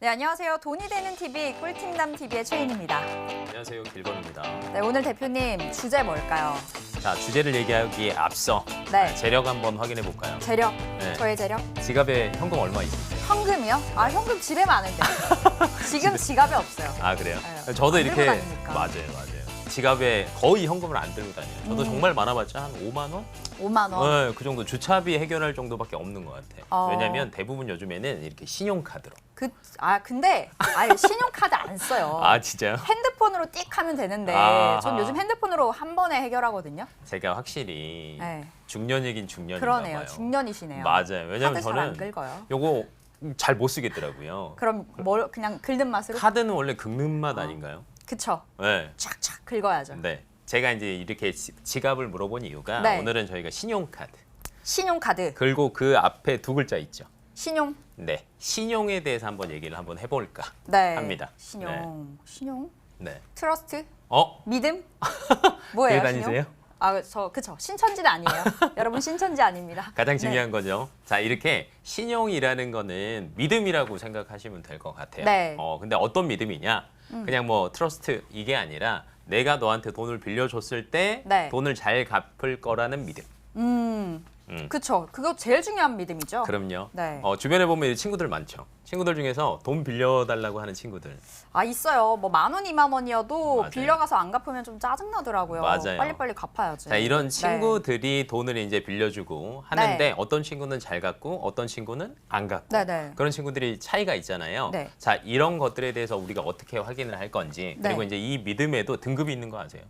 네, 안녕하세요. 돈이 되는 TV 꿀팅남 TV의 최인입니다. 안녕하세요, 길건입니다. 네, 오늘 대표님 주제 뭘까요? 자, 주제를 얘기하기에 앞서 네. 재력 한번 확인해 볼까요? 재력. 네. 저의 재력. 지갑에 현금 얼마 있으세요? 현금이요? 아, 현금 집에 많은데. 지금 지갑에 없어요. 아, 그래요? 네. 저도 안 이렇게 들고 다니니까. 맞아요. 지갑에 거의 현금을 안 들고 다녀요. 저도 정말 많아봤자 한 5만 원? 5만 원. 네, 그 정도 주차비 해결할 정도밖에 없는 것 같아요. 왜냐면 대부분 요즘에는 이렇게 신용카드로. 근데 아예 신용카드 안 써요. 아, 진짜요? 핸드폰으로 띡 하면 되는데 아하. 전 요즘 핸드폰으로 한 번에 해결하거든요. 제가 확실히 네. 중년이긴 중년인가 그러네요. 봐요. 중년이시네요. 맞아요. 왜냐면 카드 잘 안 저는 긁어요. 요거 잘 못 쓰겠더라고요. 그럼 뭘 그냥 긁는 맛으로? 카드는 원래 긁는 맛 아닌가요? 그쵸. 네. 촥촥 긁어야죠. 네. 제가 이제 이렇게 지갑을 물어본 이유가 네. 오늘은 저희가 신용카드 신용카드. 그리고 그 앞에 두 글자 있죠. 신용. 네. 신용에 대해서 한번 얘기를 한번 해볼까 네. 합니다. 신용. 신용? 네. 트러스트? 어? 믿음? 뭐예요? 교회 다니세요? 저 그쵸. 신천지는 아니에요. 여러분 신천지 아닙니다. 가장 네. 중요한 거죠. 자, 이렇게 신용이라는 거는 믿음이라고 생각하시면 될 것 같아요. 네. 근데 어떤 믿음이냐? 그냥 뭐 트러스트 이게 아니라 내가 너한테 돈을 빌려줬을 때 네. 돈을 잘 갚을 거라는 믿음. 그쵸. 그거 제일 중요한 믿음이죠. 그럼요. 네. 주변에 보면 친구들 많죠. 친구들 중에서 돈 빌려달라고 하는 친구들. 있어요. 뭐 10,000원, 20,000원이어도 맞아요. 빌려가서 안 갚으면 좀 짜증나더라고요. 맞아요. 빨리빨리 갚아야지. 자, 이런 네. 친구들이 돈을 이제 빌려주고 하는데 네. 어떤 친구는 잘 갚고 어떤 친구는 안 갚고 네네. 그런 친구들이 차이가 있잖아요. 네. 자, 이런 것들에 대해서 우리가 어떻게 확인을 할 건지 그리고 네. 이제 이 믿음에도 등급이 있는 거 아세요?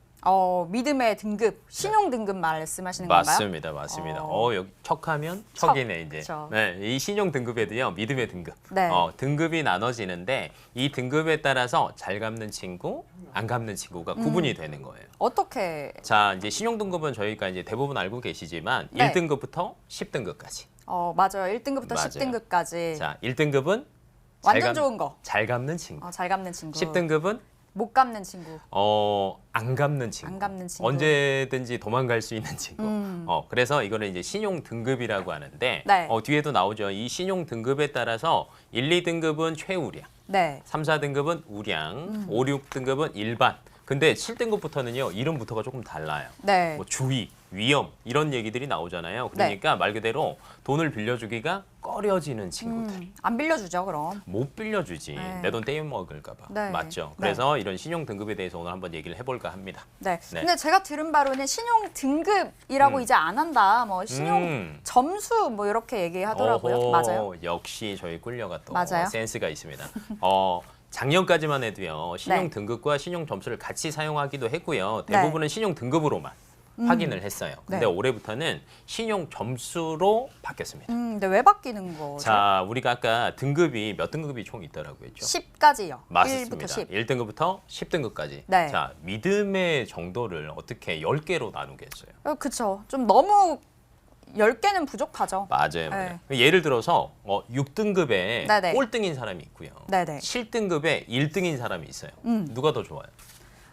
믿음의 등급, 신용 등급 말씀하시는 건가요? 맞습니다. 어. 여기 척하면 척이네 이제. 그쵸. 네, 이 신용 등급에도요 믿음의 등급. 네. 등급이 나눠지는데 이 등급에 따라서 잘 갚는 친구, 안 갚는 친구가 구분이 되는 거예요. 어떻게? 자, 이제 신용 등급은 저희가 이제 대부분 알고 계시지만 네. 1등급부터 10등급까지. 맞아요. 1등급부터 맞아요. 10등급까지. 자, 1등급은 완전 좋은 거. 잘 갚는 친구. 잘 갚는 친구. 10등급은 못 갚는 친구. 안 갚는 친구. 안 갚는 친구. 언제든지 도망갈 수 있는 친구. 그래서 이거는 이제 신용 등급이라고 하는데 네. 뒤에도 나오죠. 이 신용 등급에 따라서 1, 2등급은 최우량, 네. 3, 4등급은 우량, 5, 6등급은 일반. 근데 7등급부터는요. 이름부터가 조금 달라요. 네. 뭐 주의, 위험 이런 얘기들이 나오잖아요. 그러니까 말 그대로 돈을 빌려주기가 꺼려지는 친구들. 안 빌려주죠, 그럼. 못 빌려주지. 네. 내 돈 떼먹을까 봐. 네. 맞죠? 네. 그래서 이런 신용 등급에 대해서 오늘 한번 얘기를 해볼까 합니다. 네. 네. 근데 제가 들은 바로는 신용 등급이라고 이제 안 한다. 뭐 신용 음. 점수 뭐 이렇게 얘기하더라고요. 어허, 맞아요? 역시 저희 꿀려가 또 맞아요? 센스가 있습니다. 작년까지만 해도요. 신용 네. 등급과 신용 점수를 같이 사용하기도 했고요. 네. 대부분은 신용 등급으로만 확인을 했어요. 근데 네. 올해부터는 신용 점수로 바뀌었습니다. 근데 왜 바뀌는 거죠? 자, 우리가 아까 등급이 몇 등급이 총 있다라고 했죠? 10까지요. 맞습니다. 1부터 10. 1등급부터 10등급까지. 네. 자, 믿음의 정도를 어떻게 10개로 나누겠어요? 그쵸. 좀 너무 10개는 부족하죠. 맞아요. 예를 들어서 6등급에 네네. 꼴등인 사람이 있고요. 네네. 7등급에 1등인 사람이 있어요. 누가 더 좋아요?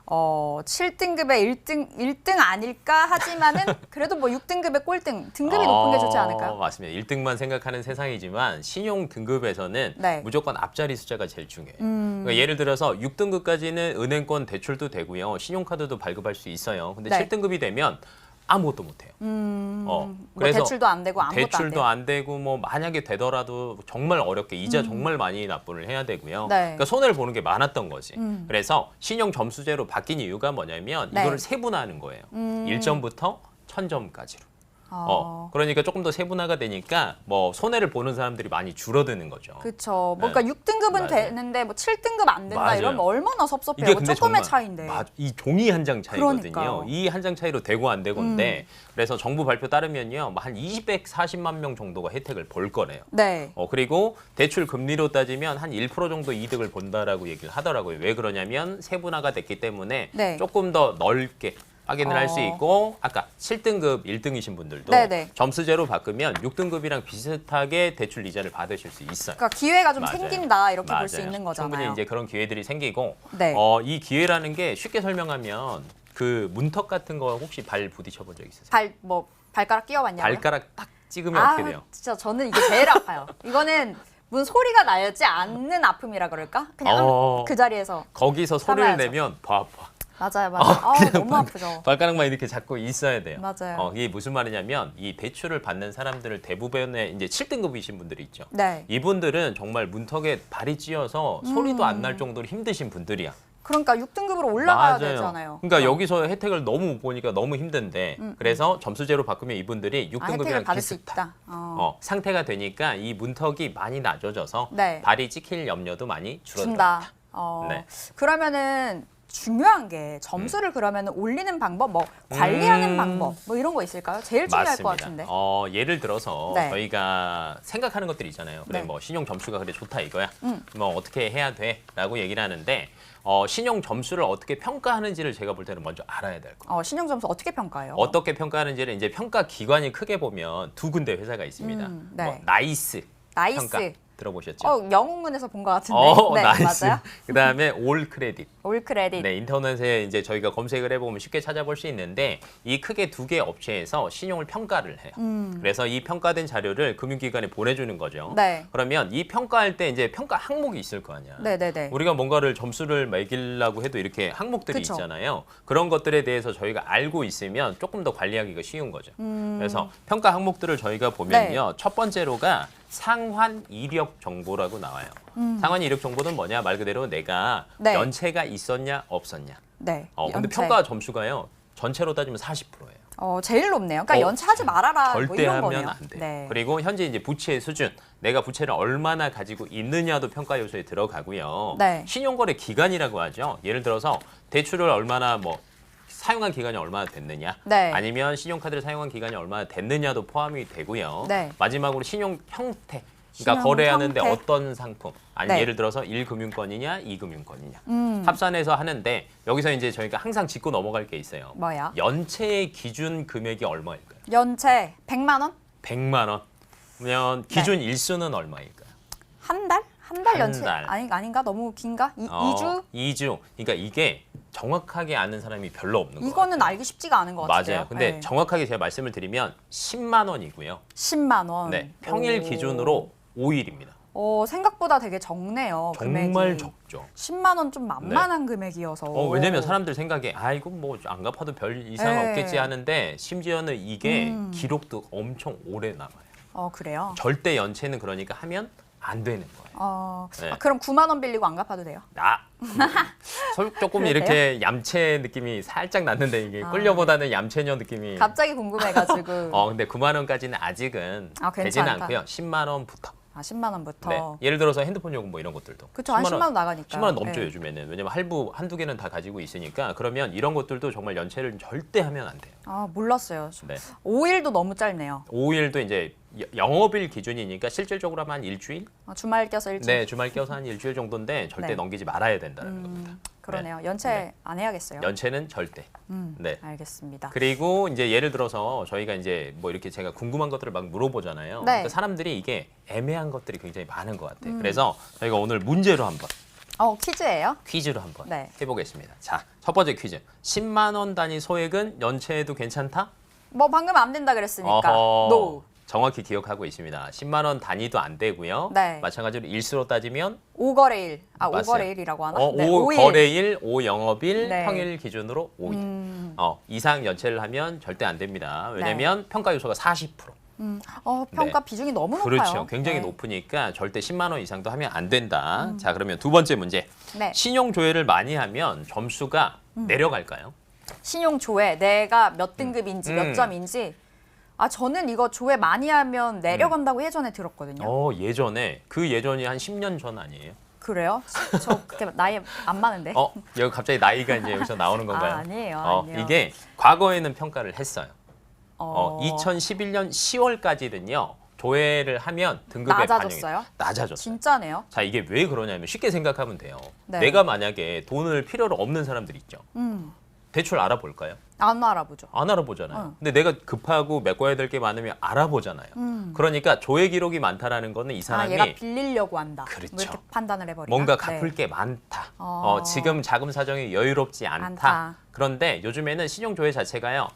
7등급의 1등 아닐까 하지만은 그래도 뭐 6등급의 꼴등, 등급이 높은 게 좋지 않을까요? 맞습니다. 1등만 생각하는 세상이지만 신용 등급에서는 네. 무조건 앞자리 숫자가 제일 중요해요. 그러니까 예를 들어서 6등급까지는 은행권 대출도 되고요. 신용카드도 발급할 수 있어요. 근데 네. 7등급이 되면 아무것도 못해요. 뭐 대출도 안 되고 아무것도 대출도 안 안 되고 뭐 만약에 되더라도 정말 어렵게 이자 정말 많이 납부를 해야 되고요. 네. 그러니까 손해를 보는 게 많았던 거지. 그래서 신용 점수제로 바뀐 이유가 뭐냐면 네. 이거를 세분화하는 거예요. 1점부터 1000점까지로. 돼요. 그러니까 조금 더 세분화가 되니까 뭐 손해를 보는 사람들이 많이 줄어드는 거죠. 그렇죠. 네. 뭔가 6등급은 맞아요. 되는데 뭐 7등급 안 된다 맞아요. 이러면 얼마나 섭섭해요. 이게 근데 조금의 정말 차이인데. 이 종이 한 장 차이거든요. 그러니까요. 이 한 장 차이로 되고 안 되고인데 그래서 정부 발표 따르면요, 한 240만 명 정도가 혜택을 볼 거래요. 네. 그리고 대출 금리로 따지면 한 1% 정도 이득을 본다라고 얘기를 하더라고요. 왜 그러냐면 세분화가 됐기 때문에 네. 조금 더 넓게 확인을 할 수 있고 아까 7등급 1등이신 분들도 네네. 점수제로 바꾸면 6등급이랑 비슷하게 대출 이자를 받으실 수 있어요. 그러니까 기회가 좀 맞아요. 생긴다 이렇게 볼 수 맞아요. 있는 거잖아요. 충분히 이제 그런 기회들이 생기고 네. 이 기회라는 게 쉽게 설명하면 그 문턱 같은 거 혹시 발 부딪혀 본 적 있으세요? 발가락 끼워봤냐고요? 발가락 딱 찍으면 어떻게 돼요? 진짜 저는 이게 제일 아파요. 이거는 무슨 소리가 나지 않는 아픔이라 그럴까? 그냥 그 자리에서 거기서 소리를 참아야죠. 내면 봐. 맞아요, 맞아요. 너무 아프죠. 발가락만 이렇게 잡고 있어야 돼요. 맞아요. 이게 무슨 말이냐면 이 대출을 받는 사람들을 대부분의 이제 7등급이신 분들이 있죠. 네. 이분들은 정말 문턱에 발이 찧어서 소리도 안 날 정도로 힘드신 분들이야. 그러니까 6등급으로 올라가야 맞아요. 되잖아요. 그러니까 여기서 혜택을 너무 못 보니까 너무 힘든데 그래서 점수제로 바꾸면 이분들이 혜택을 6등급이랑 받을 수 비슷한 있다. 상태가 되니까 이 문턱이 많이 낮아져서 네. 발이 찍힐 염려도 많이 줄어든다. 준다. 네. 그러면은 중요한 게 점수를 그러면 올리는 방법, 뭐 관리하는 방법, 뭐 이런 거 있을까요? 제일 중요할 것 같은데. 예를 들어서 네. 저희가 생각하는 것들이 있잖아요. 그래 네. 뭐 신용 점수가 그래 좋다 이거야. 뭐 어떻게 해야 돼라고 얘기를 하는데 신용 점수를 어떻게 평가하는지를 제가 볼 때는 먼저 알아야 될 거예요. 신용 점수 어떻게 평가해요? 어떻게 평가하는지를 이제 평가 기관이 크게 보면 두 군데 회사가 있습니다. 네. 뭐 나이스 나이스. 평가 들어보셨죠? 영웅문에서 본 것 같은데. 네, 나이스. 맞아요. 그다음에 올 크레딧. 올 크레딧. 네, 인터넷에 이제 저희가 검색을 해보면 쉽게 찾아볼 수 있는데 이 크게 두 개 업체에서 신용을 평가를 해요. 그래서 이 평가된 자료를 금융기관에 보내주는 거죠. 네. 그러면 이 평가할 때 이제 평가 항목이 있을 거 아니야. 네네네. 우리가 뭔가를 점수를 매기려고 해도 이렇게 항목들이 그쵸. 있잖아요. 그런 것들에 대해서 저희가 알고 있으면 조금 더 관리하기가 쉬운 거죠. 그래서 평가 항목들을 저희가 보면요. 네. 첫 번째로가 상환 이력 정보라고 나와요. 상환 이력 정보는 뭐냐? 말 그대로 내가 네. 연체가 있었냐 없었냐. 네. 근데 연체. 평가 점수가요. 전체로 따지면 40%예요. 제일 높네요. 그러니까 연체하지 말아라. 뭐 절대 이런 하면 거네요. 안 돼. 네. 그리고 현재 이제 부채의 수준, 내가 부채를 얼마나 가지고 있느냐도 평가 요소에 들어가고요. 네. 신용거래 기간이라고 하죠. 예를 들어서 대출을 얼마나 사용한 기간이 얼마나 됐느냐, 네. 아니면 신용카드를 사용한 기간이 얼마나 됐느냐도 포함이 되고요. 네. 마지막으로 신용 형태, 신용 그러니까 거래하는데 형태. 어떤 상품, 아니면 네. 예를 들어서 1금융권이냐, 2금융권이냐 합산해서 하는데 여기서 이제 저희가 항상 짚고 넘어갈 게 있어요. 뭐야? 연체의 기준 금액이 얼마일까요? 연체 100만 원? 100만 원. 그러면 기준 일수는 얼마일까요? 한 달? 한 달 한 연체? 달. 아닌가? 너무 긴가? 2주? 2주. 그러니까 이게 정확하게 아는 사람이 별로 없는 거예요. 이거는 알기 쉽지가 않은 것 같아요. 맞아요. 근데 네. 정확하게 제가 말씀을 드리면 10만 원이고요. 10만 원. 네, 평일 오. 기준으로 5일입니다. 생각보다 되게 적네요. 정말 금액이. 적죠. 10만 원 좀 만만한 금액이어서. 왜냐면 사람들 생각에 이거 뭐 안 갚아도 별 이상 네. 없겠지 하는데 심지어는 이게 기록도 엄청 오래 남아요. 그래요? 절대 연체는 그러니까 하면 안 되는 거예요. 네. 그럼 9만 원 빌리고 안 갚아도 돼요? 조금 그래요? 이렇게 얌체 느낌이 살짝 났는데 이게 꿀려보다는 얌체녀 느낌이. 갑자기 궁금해가지고. 근데 9만 원까지는 아직은 되지는 괜찮다. 않고요. 10만 원부터. 10만 원부터. 네. 예를 들어서 핸드폰 요금 뭐 이런 것들도. 그쵸, 한 10만 원 나가니까. 10만 원 넘죠, 네. 요즘에는. 왜냐면 할부 한두 개는 다 가지고 있으니까. 그러면 이런 것들도 정말 연체를 절대 하면 안 돼요. 몰랐어요. 네. 5일도 너무 짧네요. 5일도 이제 영업일 기준이니까 실질적으로 하면 한 일주일? 주말 껴서 일주일. 네, 주말 껴서 한 일주일 정도인데 절대 네. 넘기지 말아야 된다는 겁니다. 그러네요. 연체 네. 안 해야겠어요. 연체는 절대. 네. 알겠습니다. 그리고 이제 예를 들어서 저희가 이제 뭐 이렇게 제가 궁금한 것들을 막 물어보잖아요. 네. 그러니까 사람들이 이게 애매한 것들이 굉장히 많은 것 같아요. 그래서 저희가 오늘 문제로 한번 퀴즈예요? 퀴즈로 한번 네. 해보겠습니다. 자, 첫 번째 퀴즈. 10만 원 단위 소액은 연체해도 괜찮다? 방금 안 된다 그랬으니까. 어허. NO. 정확히 기억하고 있습니다. 10만 원 단위도 안 되고요. 네. 마찬가지로 일수로 따지면 5거래일. 맞아요. 5거래일이라고 하나? 5 거래일, 5 영업일, 네. 평일 기준으로 5일. 이상 연체를 하면 절대 안 됩니다. 왜냐면 네. 평가 요소가 40%. 평가 네. 비중이 너무 높아요. 그렇죠. 굉장히 네. 높으니까 절대 10만 원 이상도 하면 안 된다. 자, 그러면 두 번째 문제. 네. 신용 조회를 많이 하면 점수가 내려갈까요? 신용 조회 내가 몇 등급인지 몇 점인지 저는 이거 조회 많이 하면 내려간다고 예전에 들었거든요. 예전에 그 예전이 한 10년 전 아니에요? 그래요? 저 그렇게 나이 안 많은데. 여기 갑자기 나이가 이제 여기서 나오는 건가요? 아니에요. 아니에요. 이게 과거에는 평가를 했어요. 어, 2011년 10월까지는요. 조회를 하면 등급의 낮아졌어요? 반영이 낮아졌어요. 진짜네요. 자, 이게 왜 그러냐면 쉽게 생각하면 돼요. 네. 내가 만약에 돈을 필요로 없는 사람들 있죠. 음. 대출 알아볼까요? 안 알아보죠. 안 알아보잖아요. 근데 내가 급하고 메꿔야 될 게 많으면 알아보잖아요. 그러니까 조회 기록이 많다라는 거는 이 사람이 얘가 빌리려고 한다. 그렇죠. 뭐 이렇게 판단을 해버리나? 뭔가 갚을 네. 게 많다. 어. 지금 자금 사정이 여유롭지 않다. 않다. 그런데 요즘에는 신용 조회 자체가요.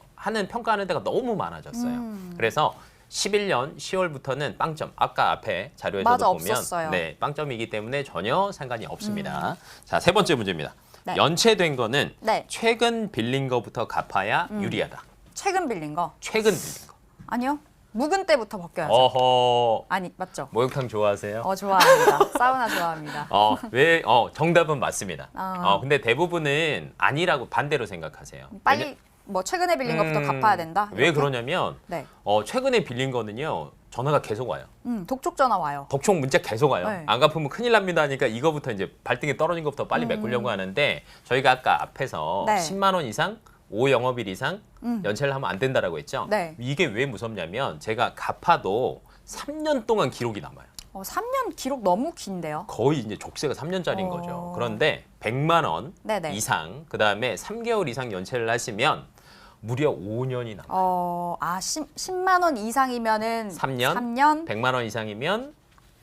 평가하는 데가 너무 많아졌어요. 그래서 11년 10월부터는 빵점. 아까 앞에 자료에서도 맞아, 보면 없었어요. 네, 빵점이기 때문에 전혀 상관이 없습니다. 자, 세 번째 문제입니다. 네. 연체된 거는 네. 최근 빌린 거부터 갚아야 유리하다. 최근 빌린 거. 최근 빌린 거. 아니요. 묵은 때부터 벗겨야죠. 어허. 아니, 맞죠? 목욕탕 좋아하세요? 좋아합니다. 사우나 좋아합니다. 정답은 맞습니다. 아. 근데 대부분은 아니라고 반대로 생각하세요. 빨리 뭐 최근에 빌린 것부터 갚아야 된다. 왜 이렇게? 그러냐면 네. 최근에 빌린 거는요. 전화가 계속 와요. 독촉 전화 와요. 독촉 문자 계속 와요. 네. 안 갚으면 큰일 납니다 하니까 이거부터 이제 발등에 떨어진 것부터 빨리 메꾸려고 하는데 저희가 아까 앞에서 네. 10만 원 이상 5영업일 이상 연체를 하면 안 된다라고 했죠. 네. 이게 왜 무섭냐면 제가 갚아도 3년 동안 기록이 남아요. 3년 기록 너무 긴데요. 거의 이제 족쇄가 3년짜리인 어. 거죠. 그런데 100만 원 네네. 이상 그다음에 3개월 이상 연체를 하시면 무려 5년이 남아요. 10만 원 이상이면은 3년? 3년? 100만 원 이상이면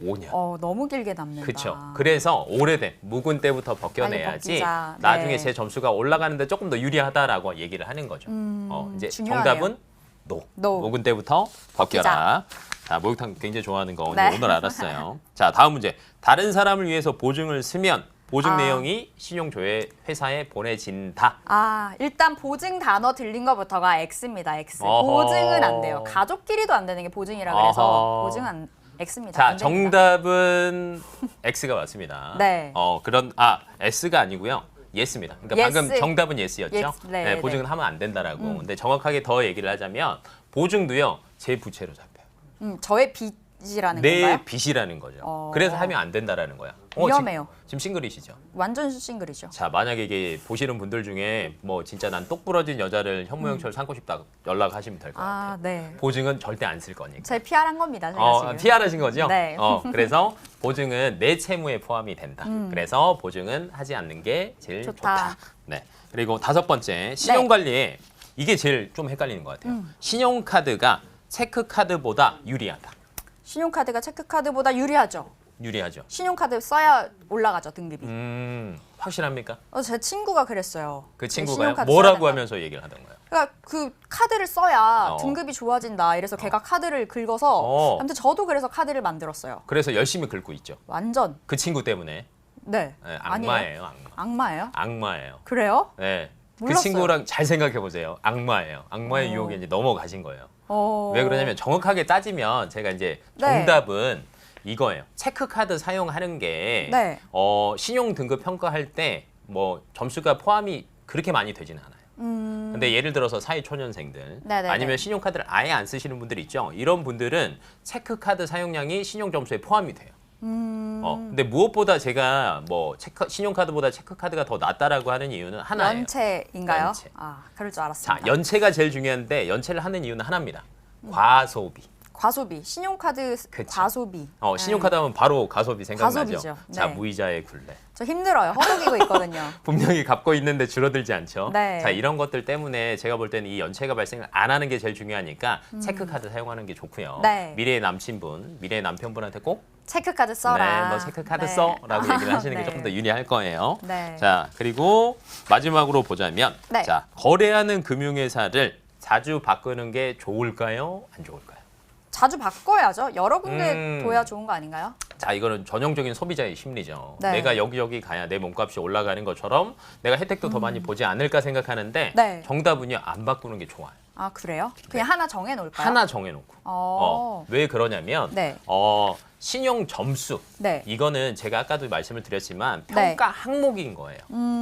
5년. 너무 길게 남는다. 그렇죠. 그래서 오래된 묵은 때부터 빨리 벗겨내야지 벗기자. 나중에 네. 제 점수가 올라가는데 조금 더 유리하다라고 얘기를 하는 거죠. 이제 중요하네요. 정답은 노. 노. 묵은 때부터 벗겨라. 자, 목욕탕 굉장히 좋아하는 거 네. 오늘 알았어요. 자, 다음 문제. 다른 사람을 위해서 보증을 쓰면 보증 아. 내용이 신용조회 회사에 보내진다. 일단 보증 단어 들린 것부터가 X입니다. X. 어허. 보증은 안 돼요. 가족끼리도 안 되는 게 보증이라 그래서 어허. 보증은 X입니다. 자, 안 됩니다. 정답은 X가 맞습니다. 네. S가 아니고요. 예스입니다. 그러니까 예스. 방금 정답은 예스였죠. 예스. 네, 보증은 네. 하면 안 된다라고. 근데 정확하게 더 얘기를 하자면 보증도요. 제 부채로 잡혀요. 저의 빚이라는 내 건가요? 빚이라는 거죠. 어. 그래서 하면 안 된다라는 거야. 위험해요. 지금 싱글이시죠? 완전 싱글이죠. 자, 만약에 이게 보시는 분들 중에 뭐 진짜 난 똑 부러진 여자를 현모양처를 삼고 싶다 연락하시면 될 것 같아요. 네. 보증은 절대 안 쓸 거니까. 제 PR한 겁니다. 제가 지금. PR하신 거죠? 네. 그래서 보증은 내 채무에 포함이 된다. 그래서 보증은 하지 않는 게 제일 좋다. 네. 그리고 다섯 번째, 신용 관리에 이게 제일 좀 헷갈리는 것 같아요. 신용카드가 체크카드보다 유리하다. 신용카드가 체크카드보다 유리하죠. 유리하죠. 신용카드 써야 올라가죠, 등급이. 확실합니까? 제 친구가 그랬어요. 그 친구가요? 신용카드 뭐라고 써야 하면서 얘기를 하던가요? 그러니까 그 카드를 써야 어. 등급이 좋아진다. 이래서 걔가 카드를 긁어서 아무튼 저도 그래서 카드를 만들었어요. 그래서 열심히 긁고 있죠. 완전. 그 친구 때문에. 네. 네, 아니에요? 악마예요, 악마. 악마예요? 악마예요. 그래요? 네. 그 몰랐어요. 친구랑 잘 생각해 보세요. 악마예요. 악마의 유혹에 이제 넘어가신 거예요. 어. 왜 그러냐면 정확하게 따지면 제가 이제 네. 정답은 이거예요. 체크카드 사용하는 게 네. 신용 등급 평가할 때 뭐 점수가 포함이 그렇게 많이 되지는 않아요. 근데 예를 들어서 사회 초년생들 네네네. 아니면 신용카드를 아예 안 쓰시는 분들 있죠. 이런 분들은 체크카드 사용량이 신용 점수에 포함이 돼요. 근데 무엇보다 제가 뭐 신용카드보다 체크카드가 더 낫다라고 하는 이유는 하나예요. 연체인가요? 연체. 그럴 줄 자, 알았습니다. 연체가 제일 중요한데 연체를 하는 이유는 하나입니다. 과소비. 과소비, 신용카드 그쵸. 과소비. 신용카드 하면 바로 가소비 생각나죠. 가소비죠. 자, 네. 무이자의 굴레. 저 힘들어요. 허덕이고 있거든요. 분명히 갚고 있는데 줄어들지 않죠. 네. 자, 이런 것들 때문에 제가 볼 때는 이 연체가 발생을 안 하는 게 제일 중요하니까 체크카드 사용하는 게 좋고요. 네. 미래의 남친분, 미래의 남편분한테 꼭 체크카드 써라. 너 체크카드 네. 써라고 얘기를 하시는 게 네. 조금 더 유리할 거예요. 네. 자, 그리고 마지막으로 보자면 네. 자, 거래하는 금융회사를 자주 바꾸는 게 좋을까요? 안 좋을까요? 자주 바꿔야죠. 여러 군데 둬야 좋은 거 아닌가요? 자, 이거는 전형적인 소비자의 심리죠. 네. 내가 여기 가야 내 몸값이 올라가는 것처럼 내가 혜택도 더 많이 보지 않을까 생각하는데 네. 정답은요, 안 바꾸는 게 좋아요. 그래요? 그냥 하나 정해놓을까요? 하나 정해놓고. 왜 그러냐면 네. 신용 점수 네. 이거는 제가 아까도 말씀을 드렸지만 네. 평가 항목인 거예요.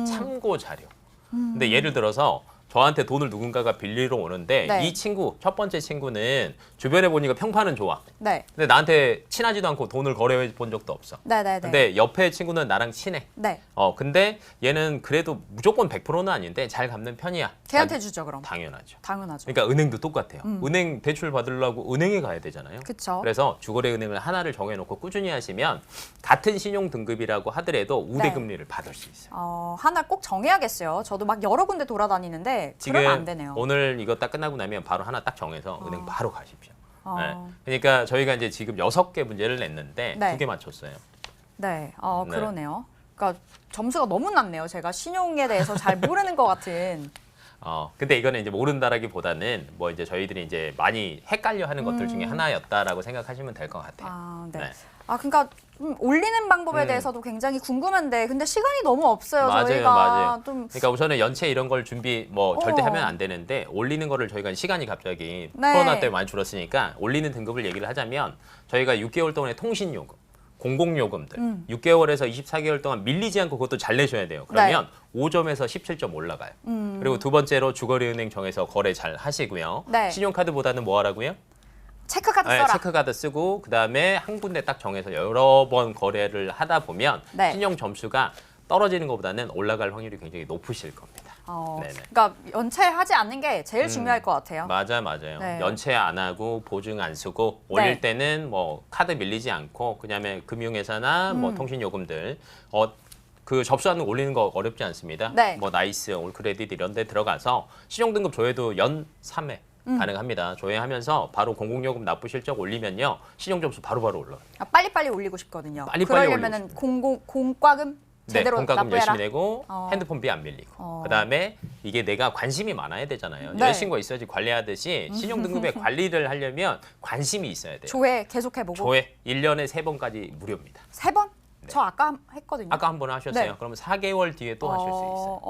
참고 자료. 근데 예를 들어서 저한테 돈을 누군가가 빌리러 오는데 네. 이 친구, 첫 번째 친구는 주변에 보니까 평판은 좋아. 네. 근데 나한테 친하지도 않고 돈을 거래해 본 적도 없어. 네네네. 근데 옆에 친구는 나랑 친해. 네. 근데 얘는 그래도 무조건 100%는 아닌데 잘 갚는 편이야. 걔한테 주죠, 그럼. 당연하죠. 당연하죠. 그러니까 은행도 똑같아요. 은행 대출 받으려고 은행에 가야 되잖아요. 그쵸. 그래서 주거래 은행을 하나를 정해놓고 꾸준히 하시면 같은 신용 등급이라고 하더라도 우대 네. 금리를 받을 수 있어요. 하나 꼭 정해야겠어요. 저도 막 여러 군데 돌아다니는데 지금 그러면 안 되네요. 오늘 이거 딱 끝나고 나면 바로 하나 딱 정해서 은행 바로 가십시오. 어. 네. 그러니까 저희가 이제 지금 6개 문제를 냈는데 네. 2개 맞췄어요. 네. 네. 그러네요. 그러니까 점수가 너무 낮네요. 제가 신용에 대해서 잘 모르는 것 같은. 근데 이거는 이제 모른다라기보다는 뭐 이제 저희들이 이제 많이 헷갈려 하는 것들 중에 하나였다라고 생각하시면 될 것 같아요. 아, 네. 네. 그러니까 올리는 방법에 대해서도 굉장히 궁금한데 근데 시간이 너무 없어요. 맞아요, 저희가 맞아요. 좀 그러니까 우선은 연체 이런 걸 준비 절대 하면 안 되는데 올리는 거를 저희가 시간이 갑자기 네. 코로나 때문에 많이 줄었으니까 올리는 등급을 얘기를 하자면 저희가 6개월 동안의 통신요금, 공공요금들 6개월에서 24개월 동안 밀리지 않고 그것도 잘 내셔야 돼요. 그러면 5점에서 17점 올라가요. 그리고 두 번째로 주거래은행 정해서 거래 잘 하시고요. 네. 신용카드보다는 뭐 하라고요? 체크카드 네, 써라. 체크카드 쓰고 그다음에 한 군데 딱 정해서 여러 번 거래를 하다 보면 네. 신용 점수가 떨어지는 것보다는 올라갈 확률이 굉장히 높으실 겁니다. 네네. 그러니까 연체하지 않는 게 제일 중요할 것 같아요. 맞아요. 네. 연체 안 하고 보증 안 쓰고 올릴 네. 때는 뭐 카드 밀리지 않고 그다음에 금융회사나 뭐 통신요금들 그 접수하는 거 올리는 거 어렵지 않습니다. 네. 뭐 나이스, 올크레딧 이런 데 들어가서 신용등급 조회도 연 3회 가능합니다. 조회하면서 바로 공공요금 납부 실적 올리면요. 신용점수 바로바로 올라가요. 빨리빨리 올리고 싶거든요. 빨리빨리 그러려면은 공과금 제대로 공과금 납부해라. 열심히 내고 핸드폰비 안 밀리고 그다음에 이게 내가 관심이 많아야 되잖아요. 네. 여자친구가 있어야지 관리하듯이 신용등급의 관리를 하려면 관심이 있어야 돼요. 조회 계속해보고. 조회 1년에 3번까지 무료입니다. 3번? 저 아까 했거든요. 아까 한 번 하셨어요. 네. 그러면 4개월 뒤에 또 하실 수 있어요.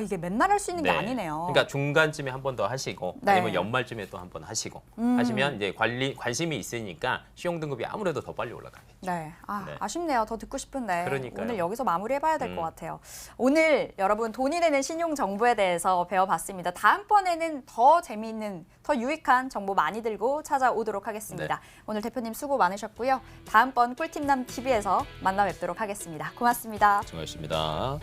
이게 맨날 할 수 있는 게 네. 아니네요. 그러니까 중간쯤에 한 번 더 하시고 네. 아니면 연말쯤에 또 한 번 하시고 하시면 이제 관심이 있으니까 신용등급이 아무래도 더 빨리 올라가겠죠. 네. 네. 아쉽네요. 더 듣고 싶은데 그러니까요. 오늘 여기서 마무리해봐야 될 것 같아요. 오늘 여러분 돈이 되는 신용 정보에 대해서 배워봤습니다. 다음번에는 더 재미있는, 더 유익한 정보 많이 들고 찾아오도록 하겠습니다. 네. 오늘 대표님 수고 많으셨고요. 다음번 꿀팁남 TV에서 만나 뵙도록 하겠습니다. 고맙습니다. 수고하셨습니다.